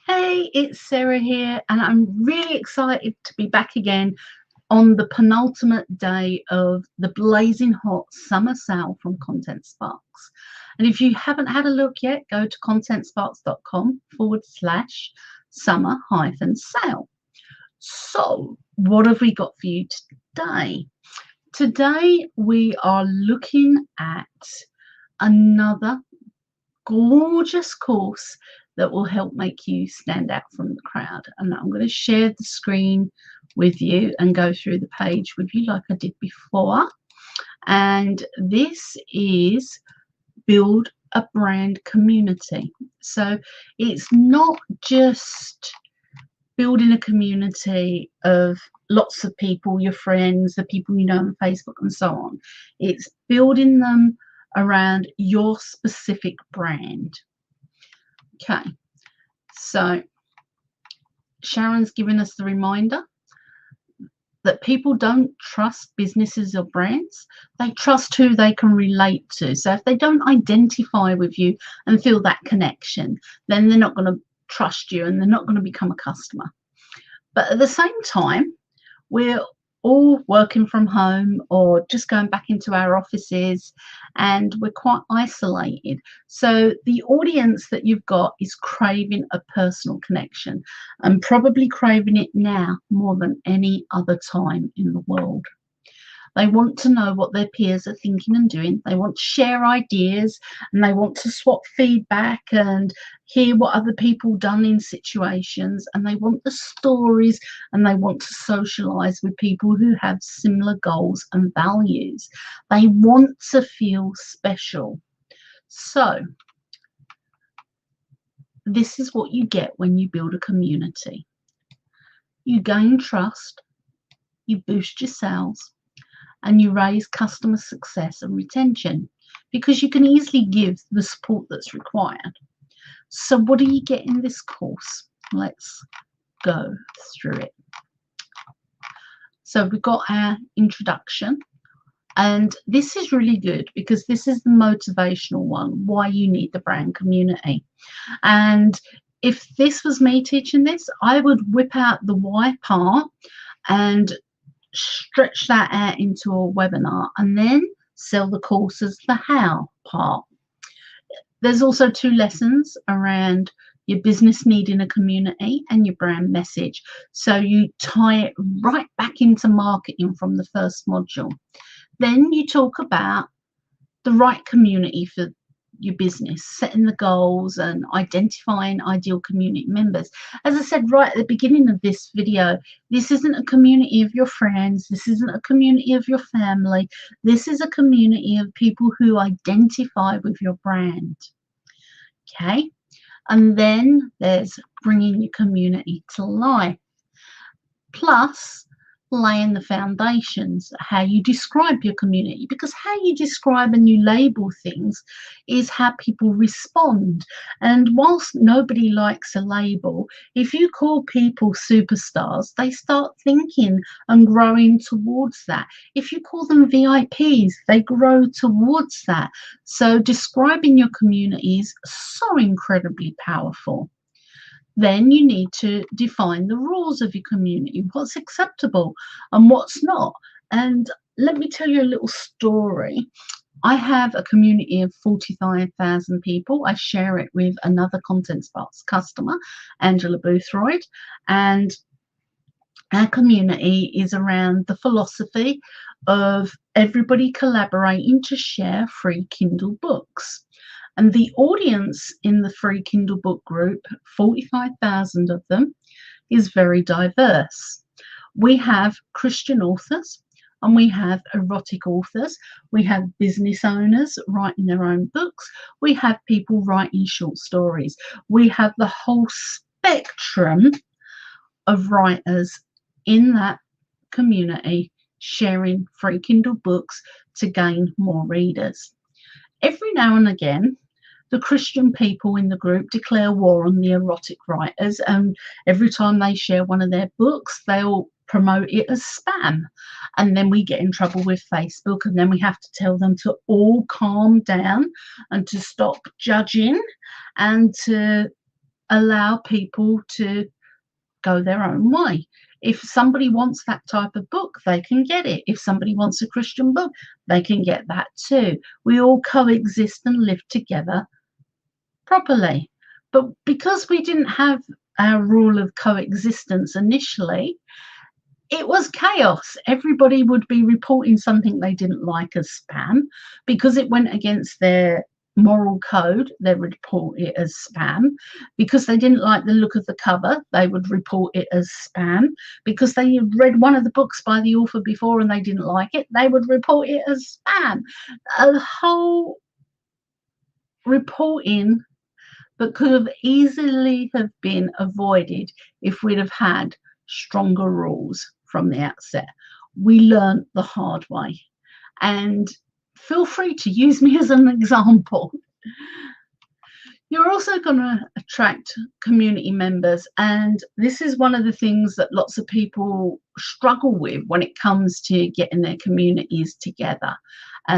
Hey, it's Sarah here, and I'm really excited to be back again on the penultimate day of the blazing hot summer sale from Content Sparks. And if you haven't had a look yet, go to contentsparks.com/summer-sale. So, what have we got for you today? Today, we are looking at another gorgeous course that will help make you stand out from the crowd. And I'm going to share the screen with you and go through the page with you like I did before. And this is Build a Brand Community. So it's not just building a community of lots of people, your friends, the people you know on Facebook and so on. It's building them around your specific brand. Okay, so Sharon's given us the reminder that people don't trust businesses or brands. They trust who they can relate to. So if they don't identify with you and feel that connection, then they're not going to trust you and they're not going to become a customer. But at the same time, we're all working from home or just going back into our offices, and we're quite isolated. So the audience that you've got is craving a personal connection, and probably craving it now more than any other time in the world. They want to know what their peers are thinking and doing. They want to share ideas, and they want to swap feedback and hear what other people done in situations. And they want the stories, and they want to socialize with people who have similar goals and values. They want to feel special. So this is what you get when you build a community. You gain trust, you boost your sales, and you raise customer success and retention because you can easily give the support that's required. So what do you get in this course? Let's go through it. So we've got our introduction, and this is really good because this is the motivational one, why you need the brand community. And if this was me teaching this, I would whip out the why part and stretch that out into a webinar and then sell the course as the how part. There's also 2 lessons around your business needing a community and your brand message. So you tie it right back into marketing from the first module. Then you talk about the right community for your business, setting the goals and identifying ideal community members. As I said right at the beginning of this video, this isn't a community of your friends, this isn't a community of your family, this is a community of people who identify with your brand. Okay, and then there's bringing your community to life, plus laying the foundations, how you describe your community, because how you describe and you label things is how people respond. And whilst nobody likes a label, if you call people superstars, they start thinking and growing towards that. If you call them VIPs, they grow towards that. So describing your community is so incredibly powerful. Then you need to define the rules of your community, what's acceptable and what's not. And let me tell you a little story. I have a community of 45,000 people. I share it with another Content Sparks customer, Angela Boothroyd, and our community is around the philosophy of everybody collaborating to share free Kindle books. And the audience in the free Kindle book group, 45,000 of them, is very diverse. We have Christian authors and we have erotic authors. We have business owners writing their own books. We have people writing short stories. We have the whole spectrum of writers in that community sharing free Kindle books to gain more readers. Every now and again, the Christian people in the group declare war on the erotic writers, and every time they share one of their books, they'll promote it as spam. And then we get in trouble with Facebook, and then we have to tell them to all calm down and to stop judging and to allow people to go their own way. If somebody wants that type of book, they can get it. If somebody wants a Christian book, they can get that too. We all coexist and live together properly. But because we didn't have our rule of coexistence initially, it was chaos. Everybody would be reporting something they didn't like as spam because it went against their moral code. They would report it as spam. Because they didn't like the look of the cover, they would report it as spam. Because they had read one of the books by the author before and they didn't like it, they would report it as spam. A whole reporting that could have easily have been avoided if we'd have had stronger rules from the outset. We learned the hard way, and feel free to use me as an example. You're also going to attract community members, and this is one of the things that lots of people struggle with when it comes to getting their communities together.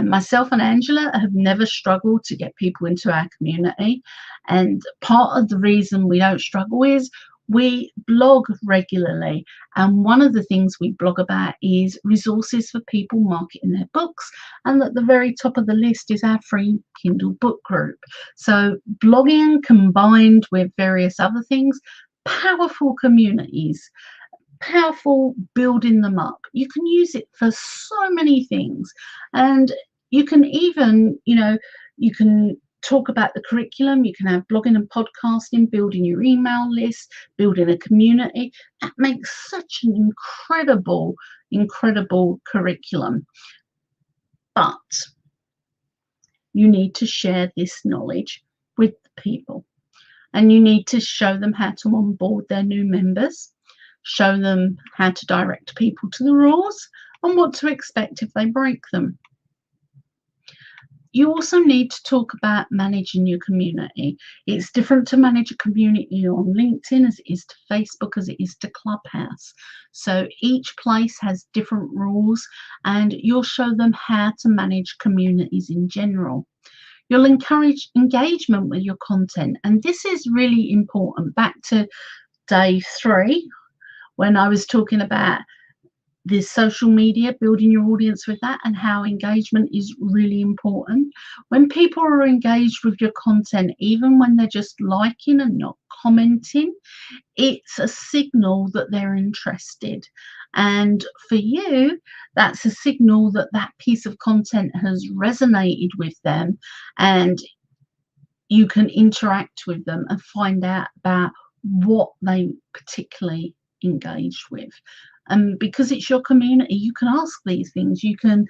Myself and Angela have never struggled to get people into our community, and part of the reason we don't struggle is we blog regularly, and one of the things we blog about is resources for people marketing their books, and at the very top of the list is our free Kindle book group. So blogging combined with various other things, powerful communities, powerful building them up. You can use it for so many things, and you can even, you can talk about the curriculum, you can have blogging and podcasting, building your email list, building a community. That makes such an incredible curriculum. But you need to share this knowledge with the people, and you need to show them how to onboard their new members, show them how to direct people to the rules and what to expect if they break them. You also need to talk about managing your community. It's different to manage a community on LinkedIn as it is to Facebook, as it is to Clubhouse. So each place has different rules, and you'll show them how to manage communities in general. You'll encourage engagement with your content, and this is really important. Back to day 3, when I was talking about the social media, building your audience with that, and how engagement is really important. When people are engaged with your content, even when they're just liking and not commenting, it's a signal that they're interested. And for you, that's a signal that that piece of content has resonated with them, and you can interact with them and find out about what they particularly engaged with. And because it's your community, you can ask these things. You can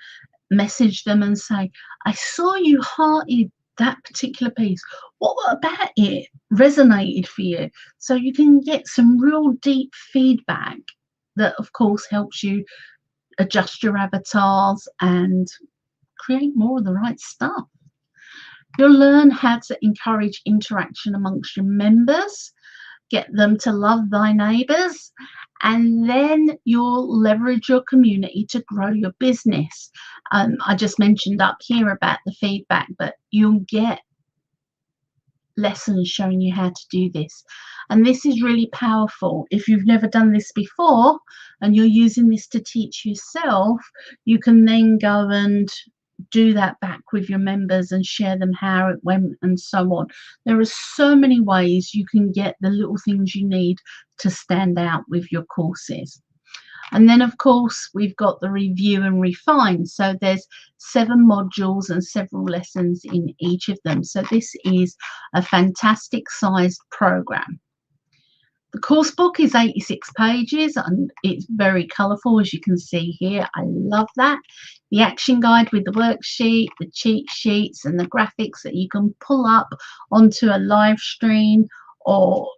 message them and say, I saw you hearted that particular piece. What about it resonated for you? So you can get some real deep feedback that, of course, helps you adjust your avatars and create more of the right stuff. You'll learn how to encourage interaction amongst your members, get them to love thy neighbours, and then you'll leverage your community to grow your business. I just mentioned up here about the feedback, but you'll get lessons showing you how to do this. And this is really powerful. If you've never done this before and you're using this to teach yourself, you can then go and do that back with your members and share them how it went and so on. There are so many ways you can get the little things you need to stand out with your courses. And then, of course, we've got the review and refine. So there's 7 modules and several lessons in each of them. So this is a fantastic sized program. The course book is 86 pages and it's very colourful, as you can see here. I love that. The action guide with the worksheet, the cheat sheets and the graphics that you can pull up onto a live stream or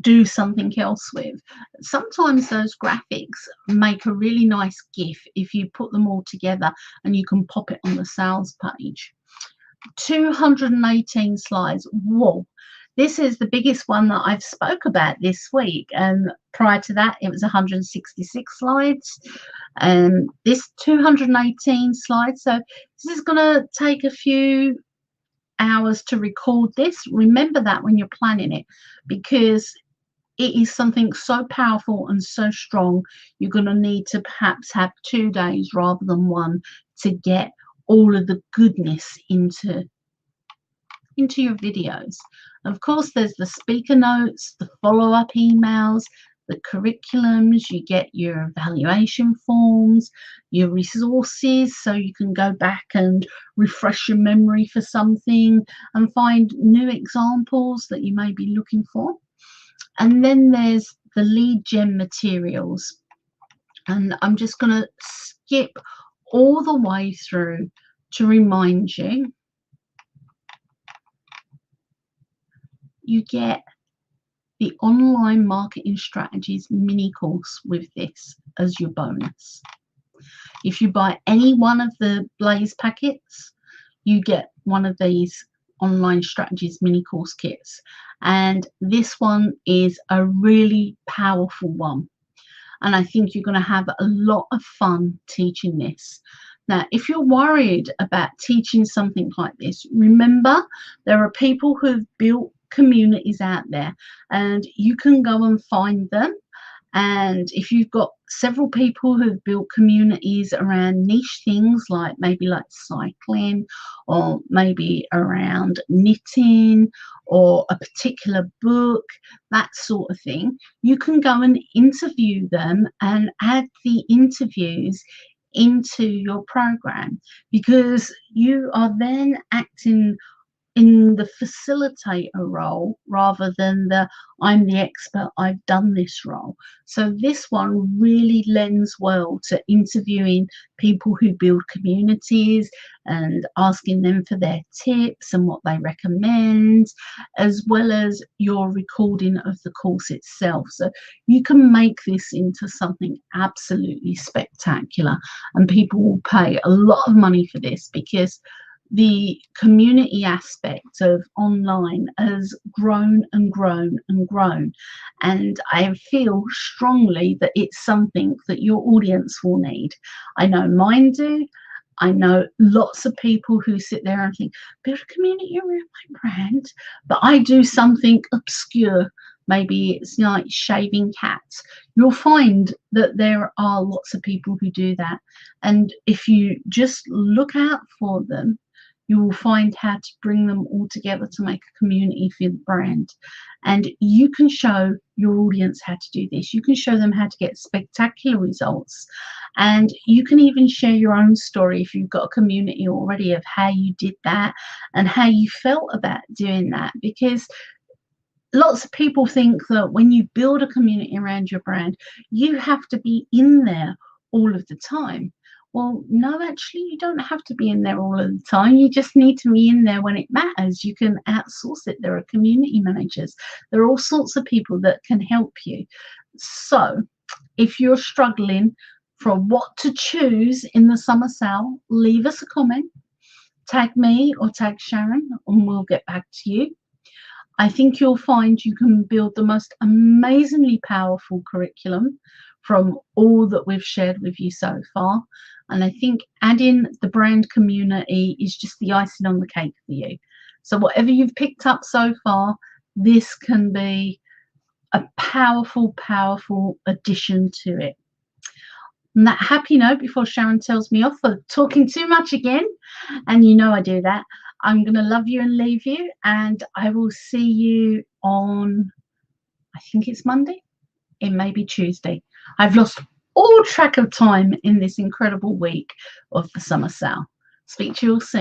do something else with. Sometimes those graphics make a really nice GIF if you put them all together, and you can pop it on the sales page. 218 slides. Whoa. This is the biggest one that I've spoke about this week, and prior to that it was 166 slides, and this 218 slides. So this is going to take a few hours to record this, remember that when you're planning it, because it is something so powerful and so strong. You're going to need to perhaps have 2 days rather than one to get all of the goodness into your videos. Of course, there's the speaker notes, the follow-up emails, the curriculums, you get your evaluation forms, your resources, so you can go back and refresh your memory for something and find new examples that you may be looking for. And then there's the lead gen materials. And I'm just going to skip all the way through to remind you. You get the online marketing strategies mini course with this as your bonus. If you buy any one of the Blaze packets, you get one of these online strategies mini course kits, and this one is a really powerful one, and I think you're going to have a lot of fun teaching this. Now, if you're worried about teaching something like this, remember there are people who've built communities out there, and you can go and find them. And if you've got several people who've built communities around niche things, like maybe like cycling, or maybe around knitting, or a particular book, that sort of thing, you can go and interview them and add the interviews into your program, because you are then acting in the facilitator role rather than the I'm the expert, I've done this role. So this one really lends well to interviewing people who build communities and asking them for their tips and what they recommend, as well as your recording of the course itself. So you can make this into something absolutely spectacular, and people will pay a lot of money for this, because the community aspect of online has grown and grown and grown, and I feel strongly that it's something that your audience will need. I know mine do. I know lots of people who sit there and think, build a community around my brand, but I do something obscure. Maybe it's like shaving cats. You'll find that there are lots of people who do that, and if you just look out for them, you will find how to bring them all together to make a community for the brand. And you can show your audience how to do this. You can show them how to get spectacular results. And you can even share your own story if you've got a community already of how you did that and how you felt about doing that. Because lots of people think that when you build a community around your brand, you have to be in there all of the time. Well, no, actually, you don't have to be in there all of the time. You just need to be in there when it matters. You can outsource it. There are community managers. There are all sorts of people that can help you. So if you're struggling for what to choose in the summer sale, leave us a comment, tag me or tag Sharon, and we'll get back to you. I think you'll find you can build the most amazingly powerful curriculum from all that we've shared with you so far. And I think adding the brand community is just the icing on the cake for you. So whatever you've picked up so far, this can be a powerful, powerful addition to it. On that happy note, before Sharon tells me off for talking too much again, and you know I do that, I'm going to love you and leave you, and I will see you on, I think it's Monday. It may be Tuesday. I've lost all track of time in this incredible week of the summer sale. Speak to you all soon.